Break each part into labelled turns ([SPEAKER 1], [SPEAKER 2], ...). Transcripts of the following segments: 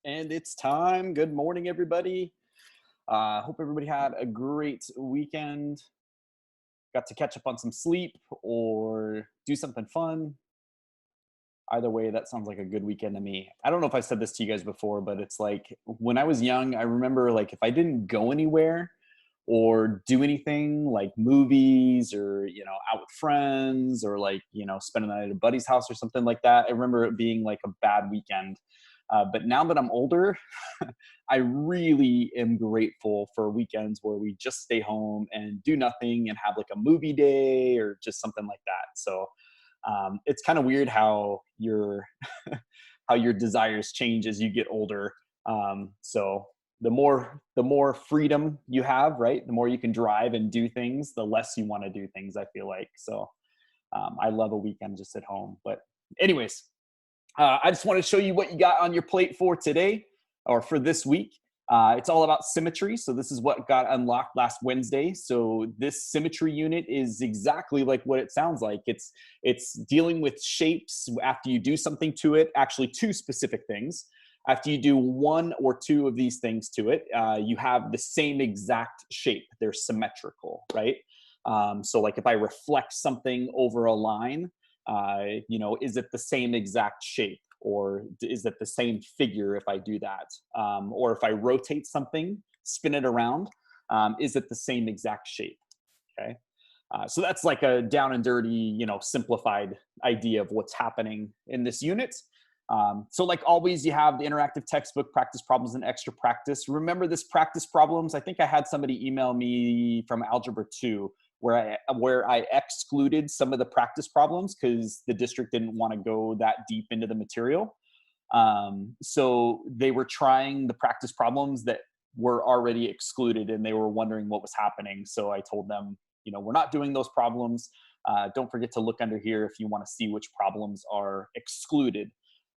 [SPEAKER 1] And it's time. Good morning, everybody. Hope everybody had a great weekend. Got to catch up on some sleep or do something fun. Either way, that sounds like a good weekend to me. I don't know if I said this to you guys before, but it's like when I was young, I remember like if I didn't go anywhere or do anything like movies or out with friends or like spend a night at a buddy's house or something like that, I remember it being like a bad weekend. But now that I'm older, I really am grateful for weekends where we just stay home and do nothing and have like a movie day or just something like that. So it's kind of weird how your how your desires change as you get older. So the more freedom you have, right? The more you can drive and do things, the less you want to do things. I feel like so. I love a weekend just at home. But anyways, I just want to show you what you got on your plate for today or for this week. It's all about symmetry. So this is what got unlocked last Wednesday. So this symmetry unit is exactly like what it sounds like. It's dealing with shapes after you do something to it. Actually, two specific things. After you do one or two of these things to it, you have the same exact shape. They're symmetrical, right? So like if I reflect something over a line, is it the same exact shape or is it the same figure if I do that? Or if I rotate something, spin it around, is it the same exact shape? Okay. So that's like a down and dirty, simplified idea of what's happening in this unit. So like always, you have the interactive textbook, practice problems, and extra practice. Remember this practice problems? I think I had somebody email me from Algebra 2 where I excluded some of the practice problems because the district didn't want to go that deep into the material. So they were trying the practice problems that were already excluded and they were wondering what was happening. So I told them, we're not doing those problems. Don't forget to look under here if you want to see which problems are excluded.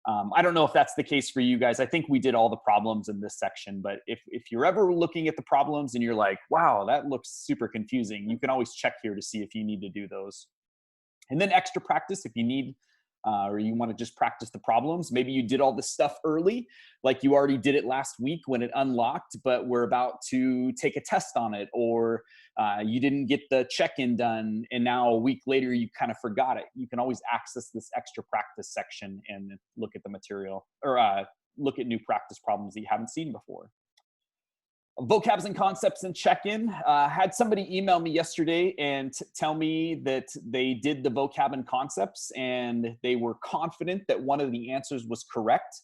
[SPEAKER 1] I don't know if that's the case for you guys. I think we did all the problems in this section, but if you're ever looking at the problems and you're like, wow, that looks super confusing, you can always check here to see if you need to do those. And then extra practice if you need, or you want to just practice the problems. Maybe you did all this stuff early, like you already did it last week when it unlocked, but we're about to take a test on it, or you didn't get the check-in done, and now a week later you kind of forgot it. You can always access this extra practice section and look at the material, or look at new practice problems that you haven't seen before. Vocabs and concepts and check-in. Had somebody email me yesterday and tell me that they did the vocab and concepts and they were confident that one of the answers was correct.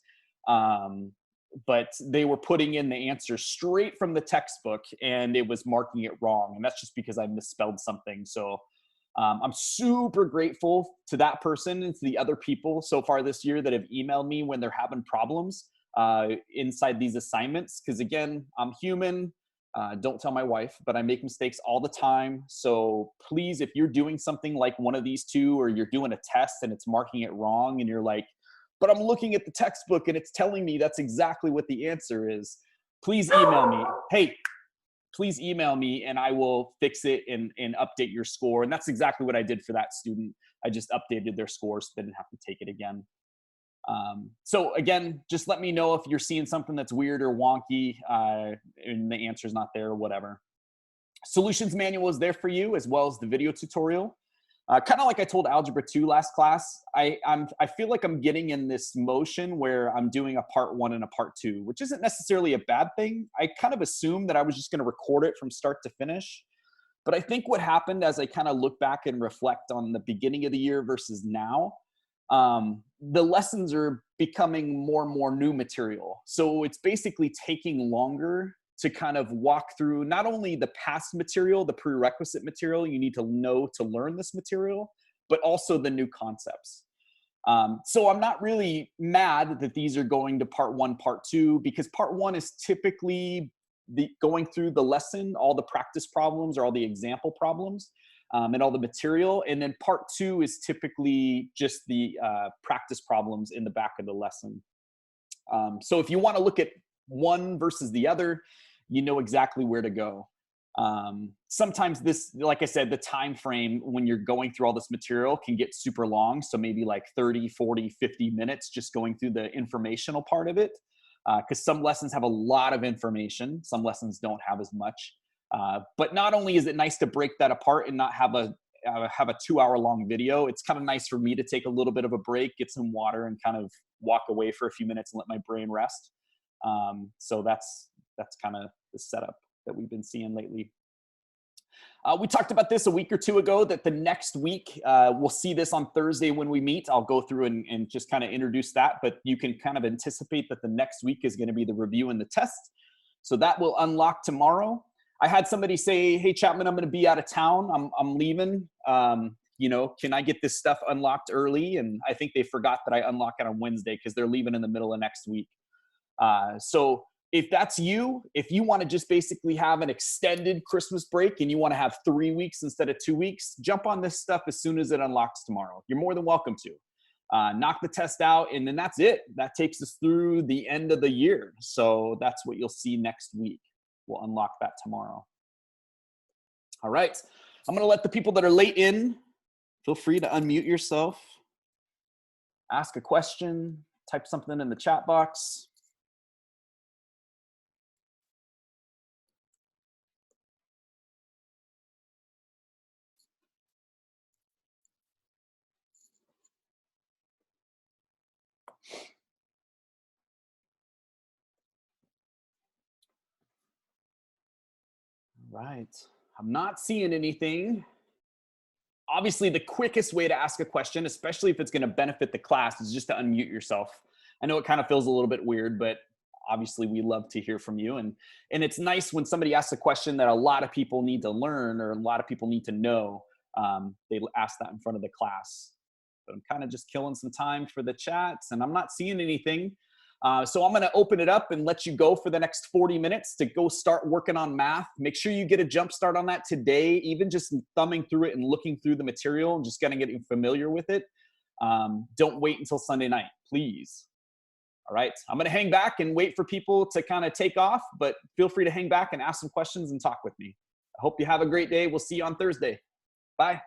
[SPEAKER 1] But they were putting in the answer straight from the textbook and it was marking it wrong. And that's just because I misspelled something. So I'm super grateful to that person and to the other people so far this year that have emailed me when they're having problems inside these assignments. Because again, I'm human. Don't tell my wife, but I make mistakes all the time. So please, if you're doing something like one of these two, or you're doing a test and it's marking it wrong, and you're like, but I'm looking at the textbook and it's telling me that's exactly what the answer is, please email me. Hey, please email me and I will fix it and update your score. And that's exactly what I did for that student. I just updated their score so they didn't have to take it again. So again, just let me know if you're seeing something that's weird or wonky and the answer's not there or whatever. Solutions manual is there for you as well as the video tutorial. Kind of like I told Algebra 2 last class, I feel like I'm getting in this motion where I'm doing a part 1 and a part 2, which isn't necessarily a bad thing. I kind of assumed that I was just going to record it from start to finish. But I think what happened as I kind of look back and reflect on the beginning of the year versus now, the lessons are becoming more and more new material. So it's basically taking longer to kind of walk through not only the past material, the prerequisite material you need to know to learn this material, but also the new concepts. So I'm not really mad that these are going to part 1, part 2, because part 1 is typically going through the lesson, all the practice problems or all the example problems. And all the material. And then part 2 is typically just the practice problems in the back of the lesson. So if you want to look at one versus the other, you know exactly where to go. Sometimes this, like I said, the time frame when you're going through all this material can get super long. So maybe like 30, 40, 50 minutes just going through the informational part of it. because some lessons have a lot of information, some lessons don't have as much. But not only is it nice to break that apart and not have a 2 hour long video, it's kind of nice for me to take a little bit of a break, get some water, and kind of walk away for a few minutes and let my brain rest. So that's kind of the setup that we've been seeing lately. We talked about this a week or two ago, that the next week, we'll see this on Thursday when we meet. I'll go through and just kind of introduce that, but you can kind of anticipate that the next week is going to be the review and the test. So that will unlock tomorrow. I had somebody say, hey, Chapman, I'm going to be out of town. I'm leaving. Can I get this stuff unlocked early? And I think they forgot that I unlock it on Wednesday because they're leaving in the middle of next week. So if that's you, if you want to just basically have an extended Christmas break and you want to have 3 weeks instead of 2 weeks, jump on this stuff as soon as it unlocks tomorrow. You're more than welcome to. Knock the test out, and then that's it. That takes us through the end of the year. So that's what you'll see next week. We'll unlock that tomorrow. All right. I'm going to let the people that are late in, feel free to unmute yourself, ask a question, type something in the chat box. Right. I'm not seeing anything. Obviously, the quickest way to ask a question, especially if it's going to benefit the class, is just to unmute yourself. I know it kind of feels a little bit weird, but obviously we love to hear from you. And it's nice when somebody asks a question that a lot of people need to learn or a lot of people need to know. They ask that in front of the class. But I'm kind of just killing some time for the chats, and I'm not seeing anything. So I'm going to open it up and let you go for the next 40 minutes to go start working on math. Make sure you get a jump start on that today, even just thumbing through it and looking through the material and just getting familiar with it. Don't wait until Sunday night, please. All right. I'm going to hang back and wait for people to kind of take off, but feel free to hang back and ask some questions and talk with me. I hope you have a great day. We'll see you on Thursday. Bye.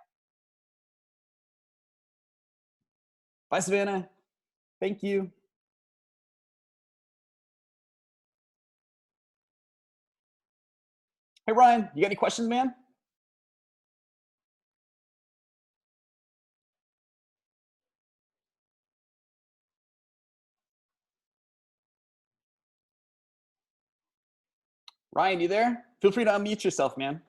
[SPEAKER 1] Bye, Savannah. Thank you. Hey, Ryan, you got any questions, man? Ryan, you there? Feel free to unmute yourself, man.